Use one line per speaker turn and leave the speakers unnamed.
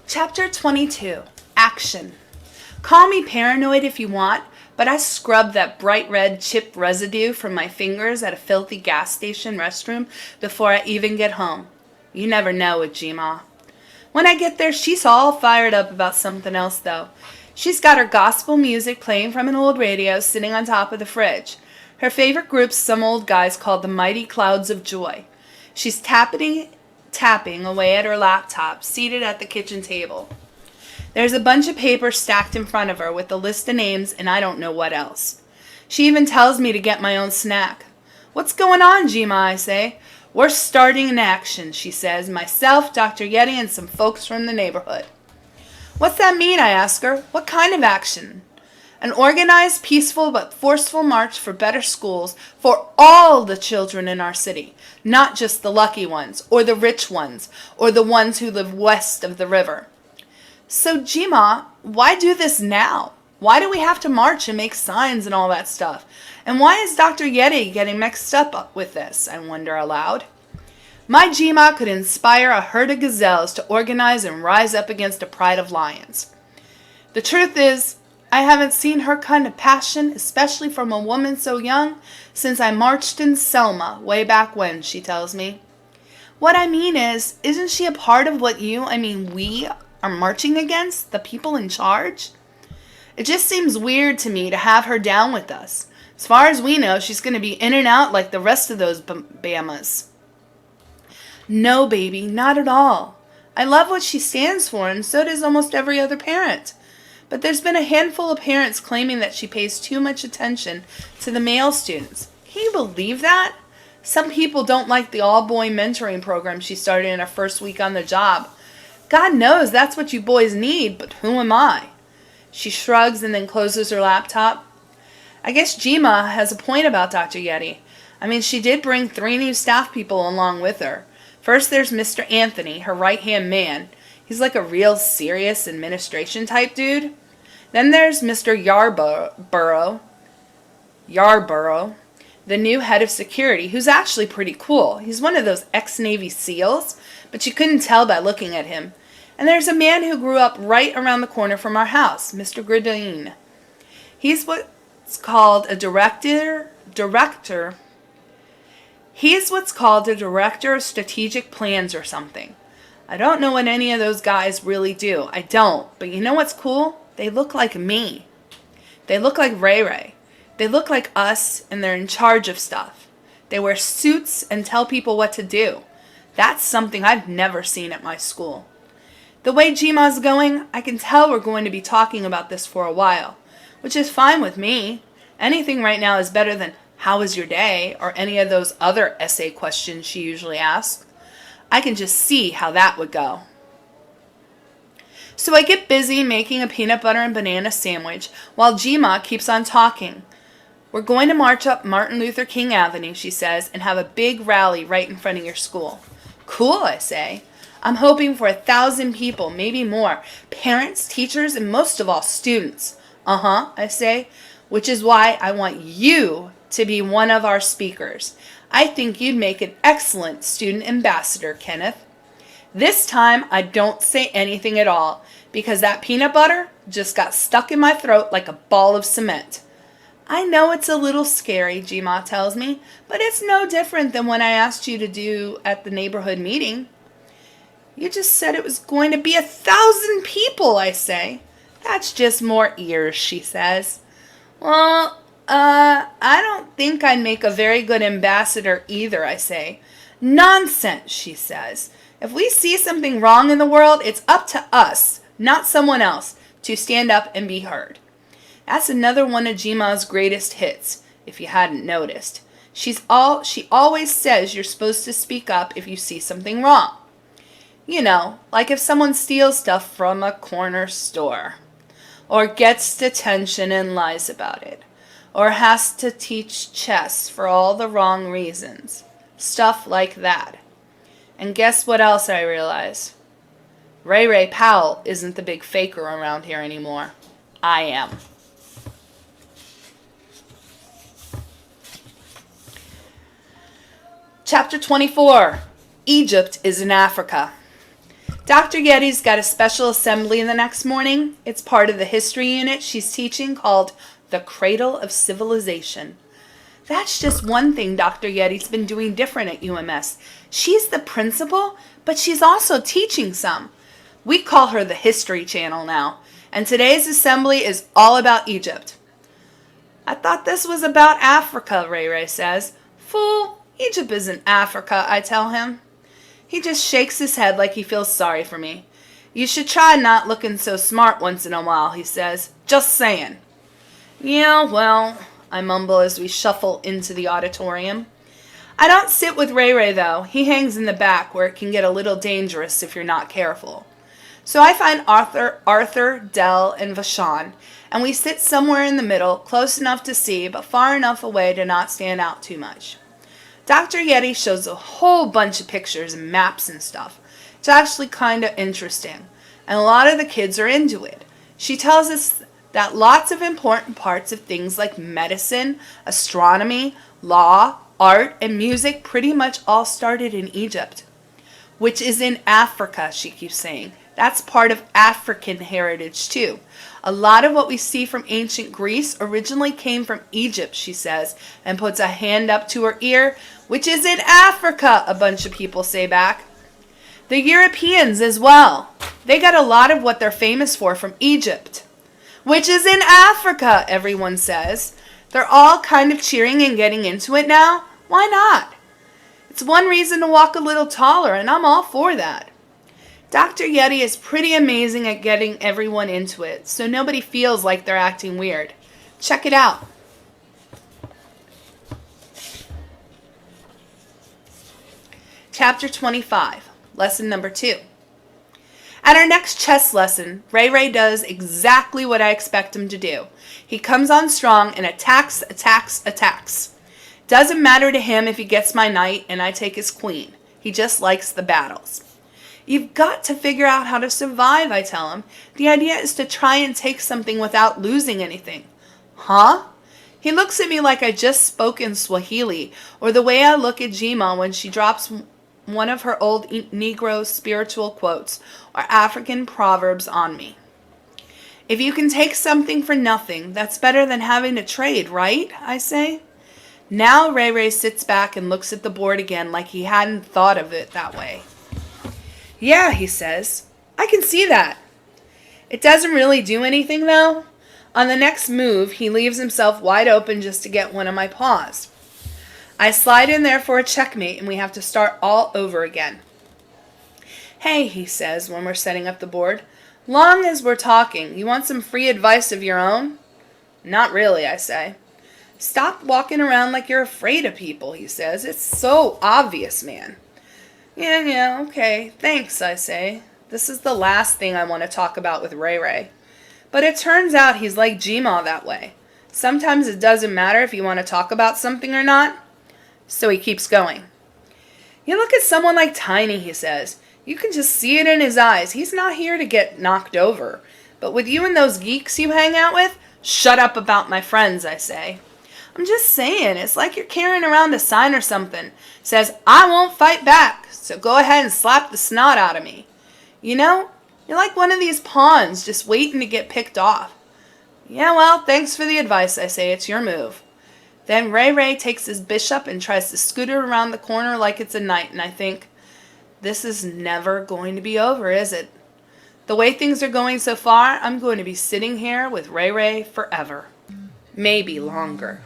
Chapter 22. Action. Call me paranoid if you want, but I scrubbed that bright red chip residue from my fingers at a filthy gas station restroom before I even get home. You never know with Gma. When I get there, she's all fired up about something else, though. She's got her gospel music playing from an old radio sitting on top of the fridge. Her favorite group's some old guys called the Mighty Clouds of Joy. She's tapping away at her laptop, seated at the kitchen table. There's a bunch of papers stacked in front of her with a list of names and I don't know what else. She even tells me to get my own snack. What's going on, Gma, I say. We're starting an action, she says. Myself, Dr. Yeti, and some folks from the neighborhood. What's that mean, I ask her. What kind of action? An organized, peaceful, but forceful march for better schools for all the children in our city, not just the lucky ones, or the rich ones, or the ones who live west of the river. So, Gma, why do this now? Why do we have to march and make signs and all that stuff? And why is Dr. Yeti getting mixed up with this, I wonder aloud. My Gma could inspire a herd of gazelles to organize and rise up against a pride of lions. The truth is, I haven't seen her kind of passion, especially from a woman so young, since I marched in Selma way back when, she tells me. What I mean is, isn't she a part of what we are marching against? The people in charge? It just seems weird to me to have her down with us. As far as we know, she's going to be in and out like the rest of those Bamas. No, baby, not at all. I love what she stands for, and so does almost every other parent. But there's been a handful of parents claiming that she pays too much attention to the male students. Can you believe that? Some people don't like the all-boy mentoring program she started in her first week on the job. God knows that's what you boys need, but who am I? She shrugs and then closes her laptop. I guess Gma has a point about Dr. Yeti. She did bring 3 new staff people along with her. First there's Mr. Anthony, her right-hand man. He's like a real serious administration type dude. Then there's Mr. Yarborough, the new head of security, who's actually pretty cool. He's one of those ex-Navy SEALs, but you couldn't tell by looking at him. And there's a man who grew up right around the corner from our house, Mr. Gradine. He's what's called a director of strategic plans or something. I don't know what any of those guys really do. I don't. But you know what's cool? They look like me. They look like Ray Ray. They look like us, and they're in charge of stuff. They wear suits and tell people what to do. That's something I've never seen at my school. The way Gma's going, I can tell we're going to be talking about this for a while, which is fine with me. Anything right now is better than, how was your day, or any of those other essay questions she usually asks. I can just see how that would go. So I get busy making a peanut butter and banana sandwich while Gma keeps on talking. We're going to march up Martin Luther King Avenue, she says, and have a big rally right in front of your school. Cool, I say. I'm hoping for 1,000 people, maybe more. Parents, teachers, and most of all, students. I say, which is why I want you to be one of our speakers. I think you'd make an excellent student ambassador, Kenneth. This time, I don't say anything at all, because that peanut butter just got stuck in my throat like a ball of cement. I know it's a little scary, Gma tells me, but it's no different than when I asked you to do at the neighborhood meeting. You just said it was going to be 1,000 people, I say. That's just more ears, she says. Well, I don't think I'd make a very good ambassador either, I say. Nonsense, she says. If we see something wrong in the world, it's up to us, not someone else, to stand up and be heard. That's another one of Gma's greatest hits, if you hadn't noticed. She always says you're supposed to speak up if you see something wrong. You know, like if someone steals stuff from a corner store, or gets detention and lies about it, or has to teach chess for all the wrong reasons. Stuff like that. And guess what else I realize? Ray Powell isn't the big faker around here anymore. I am. Chapter 24. Egypt is in Africa. Dr. Yeti's got a special assembly the next morning. It's part of the history unit she's teaching called The Cradle of Civilization. That's just one thing Dr. Yeti's been doing different at UMS. She's the principal, but she's also teaching some. We call her the History Channel now, and today's assembly is all about Egypt. I thought this was about Africa, Ray Ray says. Fool, Egypt isn't Africa, I tell him. He just shakes his head like he feels sorry for me. You should try not looking so smart once in a while, he says. Just saying. Yeah, well, I mumble as we shuffle into the auditorium. I don't sit with Ray Ray, though. He hangs in the back where it can get a little dangerous if you're not careful. So I find Arthur, Dell, and Vashon, and we sit somewhere in the middle, close enough to see, but far enough away to not stand out too much. Dr. Yeti shows a whole bunch of pictures and maps and stuff. It's actually kind of interesting, and a lot of the kids are into it. She tells us that lots of important parts of things like medicine, astronomy, law, art, and music pretty much all started in Egypt, which is in Africa, she keeps saying. That's part of African heritage, too. A lot of what we see from ancient Greece originally came from Egypt, she says, and puts a hand up to her ear, which is in Africa, a bunch of people say back. The Europeans as well. They got a lot of what they're famous for from Egypt, which is in Africa, everyone says. They're all kind of cheering and getting into it now. Why not? It's one reason to walk a little taller, and I'm all for that. Dr. Yeti is pretty amazing at getting everyone into it, so nobody feels like they're acting weird. Check it out. Chapter 25, Lesson Number 2. At our next chess lesson, Ray Ray does exactly what I expect him to do. He comes on strong and attacks. Doesn't matter to him if he gets my knight and I take his queen. He just likes the battles. You've got to figure out how to survive, I tell him. The idea is to try and take something without losing anything. Huh? He looks at me like I just spoke in Swahili, or the way I look at Jima when she drops one of her old Negro spiritual quotes or African proverbs on me. If you can take something for nothing, that's better than having to trade, right? I say. Now Ray Ray sits back and looks at the board again like he hadn't thought of it that way. Yeah, he says. I can see that. It doesn't really do anything, though. On the next move, he leaves himself wide open just to get one of my paws. I slide in there for a checkmate, and we have to start all over again. Hey, he says when we're setting up the board. Long as we're talking, you want some free advice of your own? Not really, I say. Stop walking around like you're afraid of people, he says. It's so obvious, man. Yeah, okay. Thanks, I say. This is the last thing I want to talk about with Ray Ray. But it turns out he's like Gma that way. Sometimes it doesn't matter if you want to talk about something or not. So he keeps going. You look at someone like Tiny, he says. You can just see it in his eyes. He's not here to get knocked over. But with you and those geeks you hang out with, shut up about my friends, I say. I'm just saying, it's like you're carrying around a sign or something. Says, I won't fight back, so go ahead and slap the snot out of me. You know, you're like one of these pawns just waiting to get picked off. Yeah, well, thanks for the advice, I say. It's your move. Then Ray Ray takes his bishop and tries to scoot it around the corner like it's a knight, and I think, this is never going to be over, is it? The way things are going so far, I'm going to be sitting here with Ray Ray forever. Maybe longer.